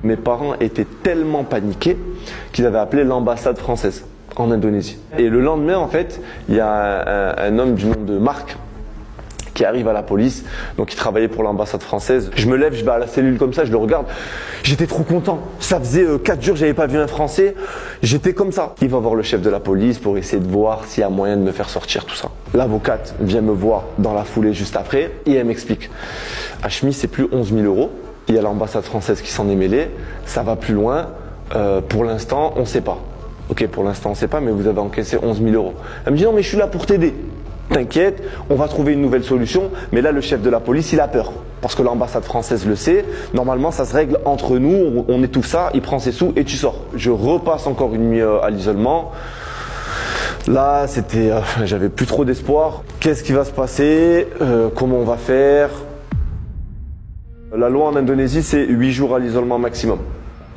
Mes parents étaient tellement paniqués qu'ils avaient appelé l'ambassade française en Indonésie. Et le lendemain, en fait, il y a un homme du nom de Marc qui arrive à la police, donc il travaillait pour l'ambassade française. Je me lève, je vais à la cellule comme ça, je le regarde. J'étais trop content. Ça faisait 4 jours que j'avais pas vu un Français. J'étais comme ça. Il va voir le chef de la police pour essayer de voir s'il y a moyen de me faire sortir tout ça. L'avocate vient me voir dans la foulée juste après et elle m'explique. Hachmi, c'est plus 11 000 €. Il y a l'ambassade française qui s'en est mêlée. Ça va plus loin. Pour l'instant, on ne sait pas. Ok, pour l'instant, on ne sait pas, mais vous avez encaissé 11 000 €. Elle me dit non, mais je suis là pour t'aider. T'inquiète, on va trouver une nouvelle solution. Mais là, le chef de la police, il a peur. Parce que l'ambassade française le sait. Normalement, ça se règle entre nous. On étouffe ça, il prend ses sous et tu sors. Je repasse encore une nuit à l'isolement. Là, j'avais plus trop d'espoir. Qu'est-ce qui va se passer? Comment on va faire? La loi en Indonésie, c'est 8 jours à l'isolement maximum.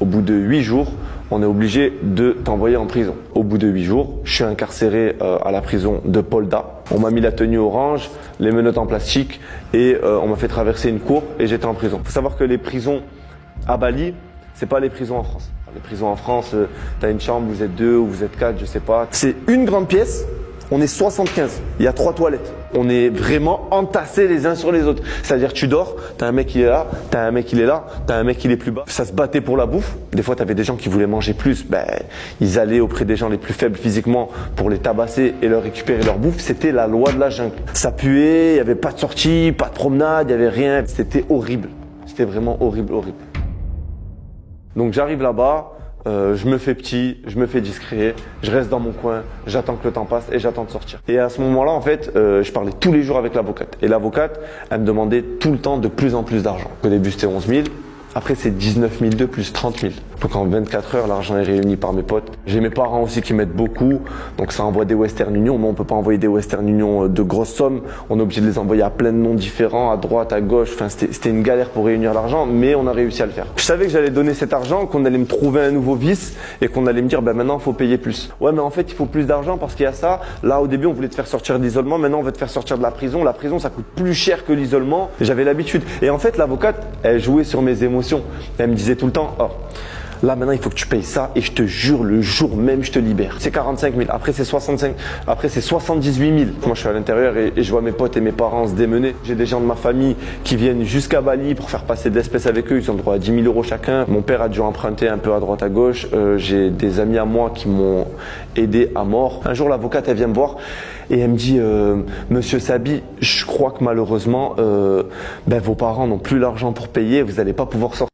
Au bout de 8 jours, on est obligé de t'envoyer en prison. Au bout de 8 jours, je suis incarcéré à la prison de Polda. On m'a mis la tenue orange, les menottes en plastique et on m'a fait traverser une cour et j'étais en prison. Il faut savoir que les prisons à Bali, c'est pas les prisons en France. Les prisons en France, tu as une chambre, vous êtes 2 ou vous êtes 4, je sais pas. C'est une grande pièce, on est 75. Il y a 3 toilettes. On est vraiment entassés les uns sur les autres. C'est-à-dire tu dors, t'as un mec il est là, t'as un mec il est là, t'as un mec il est plus bas. Ça se battait pour la bouffe. Des fois t'avais des gens qui voulaient manger plus, ils allaient auprès des gens les plus faibles physiquement pour les tabasser et leur récupérer leur bouffe. C'était la loi de la jungle. Ça puait, il n'y avait pas de sortie, pas de promenade, il n'y avait rien. C'était horrible. C'était vraiment horrible, horrible. Donc j'arrive là-bas. Je me fais petit, je me fais discret, je reste dans mon coin, j'attends que le temps passe et j'attends de sortir. Et à ce moment-là, en fait, je parlais tous les jours avec l'avocate. Et l'avocate, elle me demandait tout le temps de plus en plus d'argent. Au début, c'était 11 000. Après, c'est 19 200 plus 30 000. Donc en 24 heures, l'argent est réuni par mes potes. J'ai mes parents aussi qui m'aident beaucoup. Donc ça envoie des Western Union. Mais on peut pas envoyer des Western Union de grosses sommes. On est obligé de les envoyer à plein de noms différents, à droite, à gauche. Enfin, c'était une galère pour réunir l'argent, mais on a réussi à le faire. Je savais que j'allais donner cet argent, qu'on allait me trouver un nouveau vice et qu'on allait me dire, maintenant, il faut payer plus. Ouais, mais en fait, il faut plus d'argent parce qu'il y a ça. Là, au début, on voulait te faire sortir de l'isolement. Maintenant, on veut te faire sortir de la prison. La prison, ça coûte plus cher que l'isolement. J'avais l'habitude. Et en fait, l'avocate, elle jouait sur mes émotions. Elle me disait tout le temps, là maintenant il faut que tu payes ça et je te jure le jour même je te libère. C'est 45 000, après c'est 65, après c'est 78 000. Moi je suis à l'intérieur et je vois mes potes et mes parents se démener. J'ai des gens de ma famille qui viennent jusqu'à Bali pour faire passer de l'espèce avec eux. Ils ont le droit à 10 000 € chacun. Mon père a dû emprunter un peu à droite à gauche. J'ai des amis à moi qui m'ont aidé à mort. Un jour l'avocate elle vient me voir et elle me dit Monsieur Sabi, je crois que malheureusement vos parents n'ont plus l'argent pour payer, vous n'allez pas pouvoir sortir.